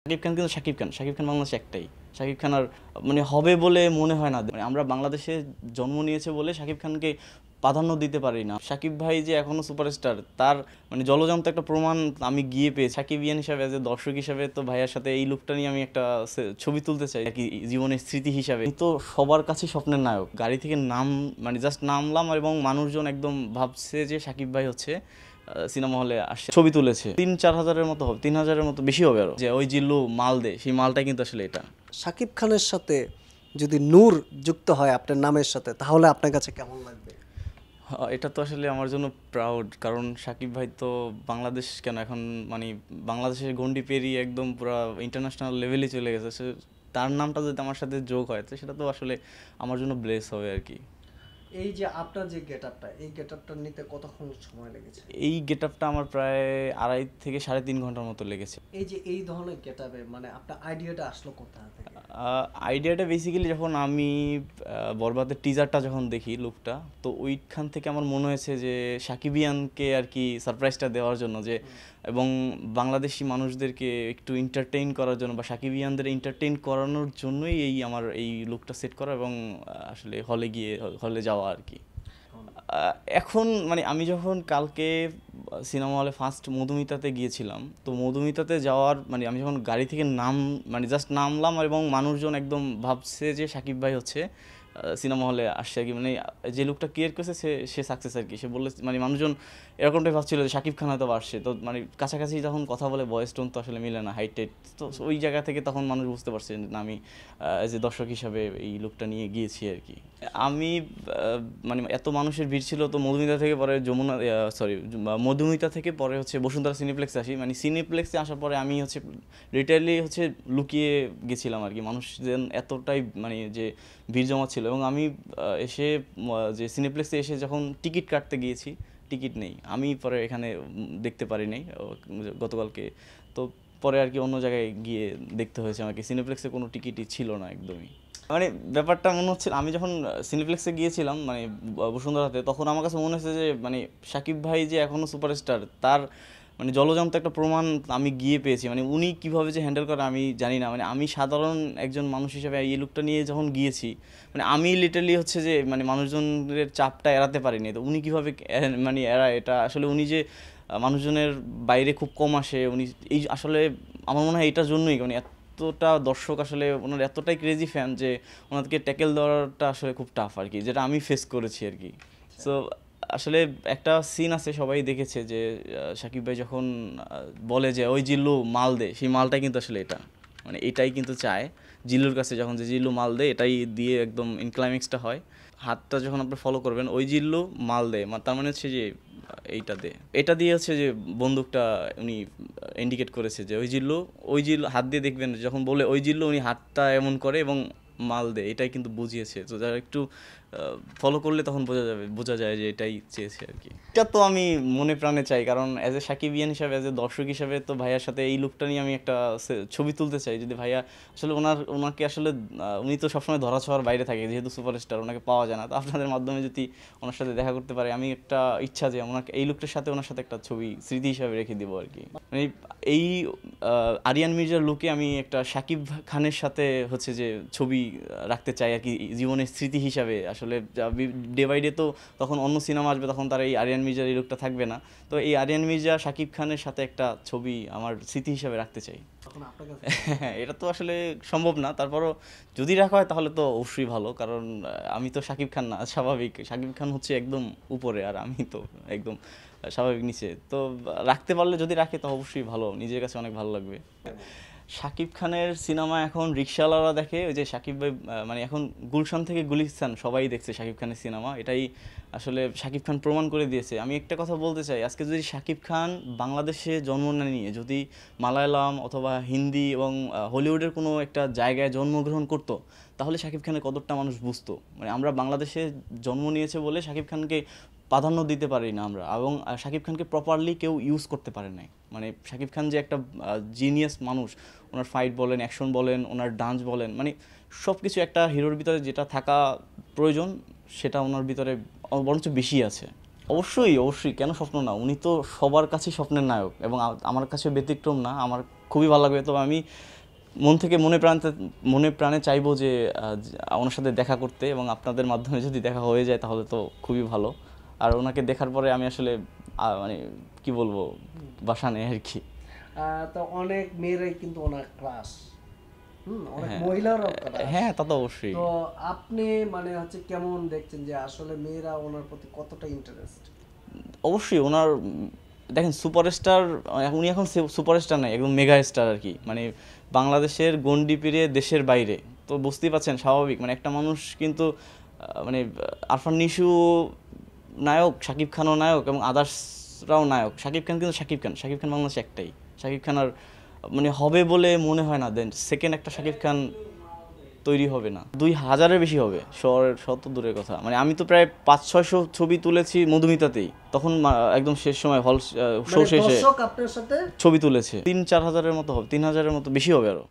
শাকিব খান কিন্তু শাকিব খান বাংলাদেশে একটাই। শাকিব খান আর মানে হবে বলে মনে হয় না। মানে আমরা বাংলাদেশে জন্ম নিয়েছে বলে শাকিব খানকে প্রাধান্য দিতে পারি না। শাকিব ভাই যে এখনো সুপারস্টার তার মানে জলজান্ত একটা প্রমাণ আমি গিয়ে পেয়েছি। শাকিবিয়ান হিসাবে এজ এ দর্শক হিসাবে তো ভাইয়ার সাথে এই লুকটা নিয়ে আমি একটা ছবি তুলতে চাই আর কি, জীবনের স্মৃতি হিসাবে। তো সবার কাছে স্বপ্নের নায়ক। গাড়ি থেকে মানে জাস্ট নামলাম এবং মানুষজন একদম ভাবছে যে শাকিব ভাই হচ্ছে সিনেমা হলে আসছে, ছবি তুলেছে। ৩-৪ হাজারের মতো হবে, ৩,০০০-এর মতো বেশি হবে আরো। যে ওই জিল্লু মাল দে, সেই মালটাই কিন্তু আসলে এটা। শাকিব খানের সাথে যদি নূর যুক্ত হয় আপনার নামের সাথে, তাহলে আপনার কাছে কেমন লাগবে? এটা তো আসলে আমার জন্য প্রাউড, কারণ শাকিব ভাই তো বাংলাদেশ কেন এখন মানে বাংলাদেশের গণ্ডি পেরিয়ে একদম পুরো ইন্টারন্যাশনাল লেভেলে চলে গেছে। তার নামটা যদি আমার সাথে যোগ হয় তো সেটা তো আসলে আমার জন্য ব্লেস হবে আর কি। এই যে আপনার যে গেটআপটা, এই গেটআপটা নিতে কতক্ষণ সময় লেগেছে? এই গেটআপটা আমার প্রায় ২.৫ থেকে ৩.৫ ঘন্টার মতো লেগেছে। এই যে এই ধরনের গেটআপে মানে আপনার আইডিয়াটা আসলো কোথা থেকে? আইডিয়াটা বেসিক্যালি যখন আমি বরবাদের টিজারটা যখন দেখি, লুকটা, তো ওইখান থেকে আমার মনে হয়েছে যে সাকিবিয়ানকে আর কি সারপ্রাইজটা দেওয়ার জন্য, যে এবং বাংলাদেশি মানুষদেরকে একটু এন্টারটেইন করার জন্য বা সাকিবিয়ানদের এন্টারটেইন করানোর জন্যই আমার এই লুকটা সেট করা এবং আসলে হলে যাওয়া আর কি। এখন মানে আমি যখন কালকে সিনেমা হলে ফার্স্ট মধুমিতাতে গিয়েছিলাম, তো মধুমিতাতে যাওয়ার মানে আমি যখন গাড়ি থেকে মানে জাস্ট নামলাম এবং মানুষজন একদম ভাবছে যে শাকিব ভাই হচ্ছে সিনেমা হলে আসছে আর কি। মানে যে লোকটা ক্রিয়েট করেছে সে সাকসেস আর কি। সে বললে মানে মানুষজন এরকমটাই ভাবছিল যে শাকিব খান হয়তো আসছে। তো মানে কাছাকাছি যখন কথা বলে ভয়েস টোন তো আসলে মিলে না, হাইট টাইট, তো ওই জায়গা থেকে তখন মানুষ বুঝতে পারছে যে না, আমি এজ এ দর্শক হিসাবে এই লুকটা নিয়ে গিয়েছি আর কি। আমি মানে এত মানুষের ভিড় ছিল, তো মধুমিতা থেকে পরে মধুমিতা থেকে পরে হচ্ছে বসুন্ধরা সিনেপ্লেক্সে আসি। মানে সিনেপ্লেক্সে আসার পরে আমি হচ্ছে রিটায়ারলি হচ্ছে লুকিয়ে গেছিলাম আর কি। মানুষজন এতটাই মানে যে ভিড় জমা ছিল, এবং আমি এসে যে সিনেপ্লেক্সে এসে যখন টিকিট কাটতে গিয়েছি, টিকিট নেই। আমি পরে এখানে দেখতে পারি নাই গতকালকে। তো পরে আর কি অন্য জায়গায় গিয়ে দেখতে হয়েছে আমাকে। সিনেপ্লেক্সে কোনো টিকিটই ছিল না একদমই। মানে ব্যাপারটা মনে হচ্ছিল আমি যখন সিনেপ্লেক্সে গিয়েছিলাম মানে বসুন্ধরাতে, তখন আমার কাছে মনে হচ্ছে যে মানে শাকিব ভাই যে এখনও সুপারস্টার তার মানে জলজান্ত একটা প্রমাণ আমি গিয়ে পেয়েছি। মানে উনি কীভাবে যে হ্যান্ডেল করে আমি জানি না। মানে আমি সাধারণ একজন মানুষ হিসেবে এই লুকটা নিয়ে যখন গিয়েছি, মানে আমি লিটারলি হচ্ছে যে মানে মানুষজনের চাপটা এড়াতে পারিনি। তো উনি কীভাবে মানে এড়ায়, এটা আসলে উনি যে মানুষজনের বাইরে খুব কম আসে, উনি এই আসলে আমার মনে হয় এটার জন্যই মানে এতটা দর্শক আসলে ওনার এতটাই ক্রেজি ফ্যান যে ওনাদেরকে ট্যাকেল দেওয়াটা আসলে খুব টাফ আর কি, যেটা আমি ফেস করেছি আর কি। সো আসলে একটা সিন আছে, সবাই দেখেছে যে শাকিব ভাই যখন বলে যে ওই জিল্লু মাল দে, সেই মালটাই কিন্তু আসলে এটা। মানে এটাই কিন্তু চায় জিল্লুর কাছে, যখন যে জিল্লু মাল দে এটাই দিয়ে একদম ইনক্লাইম্যাক্সটা হয়। হাতটা যখন আপনি ফলো করবেন, ওই জিল্লু মাল দে, তার মানে হচ্ছে যে এটা দিয়ে হচ্ছে যে বন্দুকটা উনি ইন্ডিকেট করেছে যে ওই জিল্লু হাত দিয়ে দেখবেন যখন বলে ওই জিল্লু, উনি হাতটা এমন করে এবং মাল দে, এটাই কিন্তু বুঝিয়েছে। তো যারা একটু ফলো করলে তখন বোঝা যায় যে এটাই চেয়েছে আর কি। এটা তো আমি মনে প্রাণে চাই, কারণ অ্যাজ এ সাকিবিয়ান হিসাবে, অ্যাজ এ দর্শক হিসাবে তো ভাইয়ার সাথে এই লুকটা নিয়ে আমি একটা ছবি তুলতে চাই। যদি ভাইয়া আসলে ওনাকে আসলে উনি তো সবসময় ধরাছোঁয়ার বাইরে থাকে, যেহেতু সুপারস্টার, ওনাকে পাওয়া যায় না। তো আপনাদের মাধ্যমে যদি ওনার সাথে দেখা করতে পারি, আমি একটা ইচ্ছা যে ওনাকে এই লুকটার সাথে ওনার সাথে একটা ছবি স্মৃতি হিসাবে রেখে দেবো আর কি। মানে এই আরিয়ান মির্জার লুকে আমি একটা শাকিব খানের সাথে হচ্ছে যে ছবি রাখতে চাই আর কি, জীবনের স্মৃতি হিসাবে। আসলে ডে বাই ডে তো তখন অন্য সিনেমা আসবে, তখন তার এই আরিয়ান মির্জার এই লুকটা থাকবে না। তো এই আরিয়ান মির্জা শাকিব খানের সাথে একটা ছবি আমার স্মৃতি হিসাবে রাখতে চাই। হ্যাঁ, এটা তো আসলে সম্ভব না, তারপরও যদি রাখা হয় তাহলে তো অবশ্যই ভালো, কারণ আমি তো শাকিব খান না, স্বাভাবিক। শাকিব খান হচ্ছে একদম উপরে আর আমি তো একদম স্বাভাবিক নিচে। তো রাখতে পারলে, যদি রাখে তো অবশ্যই ভালো, নিজের কাছে অনেক ভালো লাগবে। শাকিব খানের সিনেমা এখন রিকশাওয়ালারা দেখে, ওই যে শাকিব ভাই মানে এখন গুলশান থেকে গুলিস্তান সবাই দেখছে শাকিব খানের সিনেমা। এটাই আসলে শাকিব খান প্রমাণ করে দিয়েছে। আমি একটা কথা বলতে চাই, আজকে যদি শাকিব খান বাংলাদেশে জন্ম না নিয়ে যদি মালায়ালাম অথবা হিন্দি এবং হলিউডের কোনো একটা জায়গায় জন্মগ্রহণ করতো, তাহলে শাকিব খানের কদরটা মানুষ বুঝতো। মানে আমরা বাংলাদেশে জন্ম নিয়েছে বলে শাকিব খানকে প্রাধান্য দিতে পারি না আমরা, এবং শাকিব খানকে প্রপারলি কেউ ইউজ করতে পারে নাই। মানে শাকিব খান যে একটা জিনিয়াস মানুষ, ওনার ফাইট বলেন, অ্যাকশন বলেন, ওনার ডান্স বলেন, মানে সব কিছু একটা হিরোর ভিতরে যেটা থাকা প্রয়োজন সেটা ওনার ভিতরে বরঞ্চ বেশি আছে। অবশ্যই অবশ্যই, কেন স্বপ্ন না, উনি তো সবার কাছেই স্বপ্নের নায়ক, এবং আমার কাছে ব্যতিক্রম না। আমার খুবই ভালো লাগবে। তবে আমি মন থেকে মনে প্রাণে চাইবো যে ওনার সাথে দেখা করতে, এবং আপনাদের মাধ্যমে যদি দেখা হয়ে যায় তাহলে তো খুবই ভালো। আর ওনাকে দেখার পরে আমি আসলে মানে কি বলবো, বাসা নেই আর কি। তো অনেক মেয়েরাই কিন্তু ওনার ক্রাশ, অনেক মহিলারাও crush। হ্যাঁ, তা তো অবশ্যই। তো আপনি মানে হচ্ছে কেমন দেখছেন যে আসলে মেয়েরা ওনার প্রতি কতটা ইন্টারেস্ট? অবশ্যই ওনার দেখেন সুপারস্টার, উনি এখন সুপারস্টার নাই, একদম মেগা স্টার আর কি, মানে বাংলাদেশের গণ্ডি পেরিয়ে দেশের বাইরে। তো বুঝতেই পারছেন, স্বাভাবিক, মানে একটা মানুষ কিন্তু মানে আরফান নিশু নায়ক, শাকিব খানও নায়ক, এবং আদার্সরাও নায়ক। শাকিব খান কিন্তু শাকিব খান বাংলাদেশে একটাই শাকিব খান। আর মানে হবে বলে মনে হয় না, দেন সেকেন্ড একটা শাকিব খান তৈরি হবে না, 2000-এর বেশি হবে, শত দূরের কথা। মানে আমি তো প্রায় 500-600 ছবি তুলেছি মধুমিতাতেই, তখন একদম শেষ সময় হল শো মানে শেষে দর্শক আপনার সাথে ছবি তুলেছে 3-4 হাজারের মতো হবে, 3000-এর মতো বেশি হবে আরো।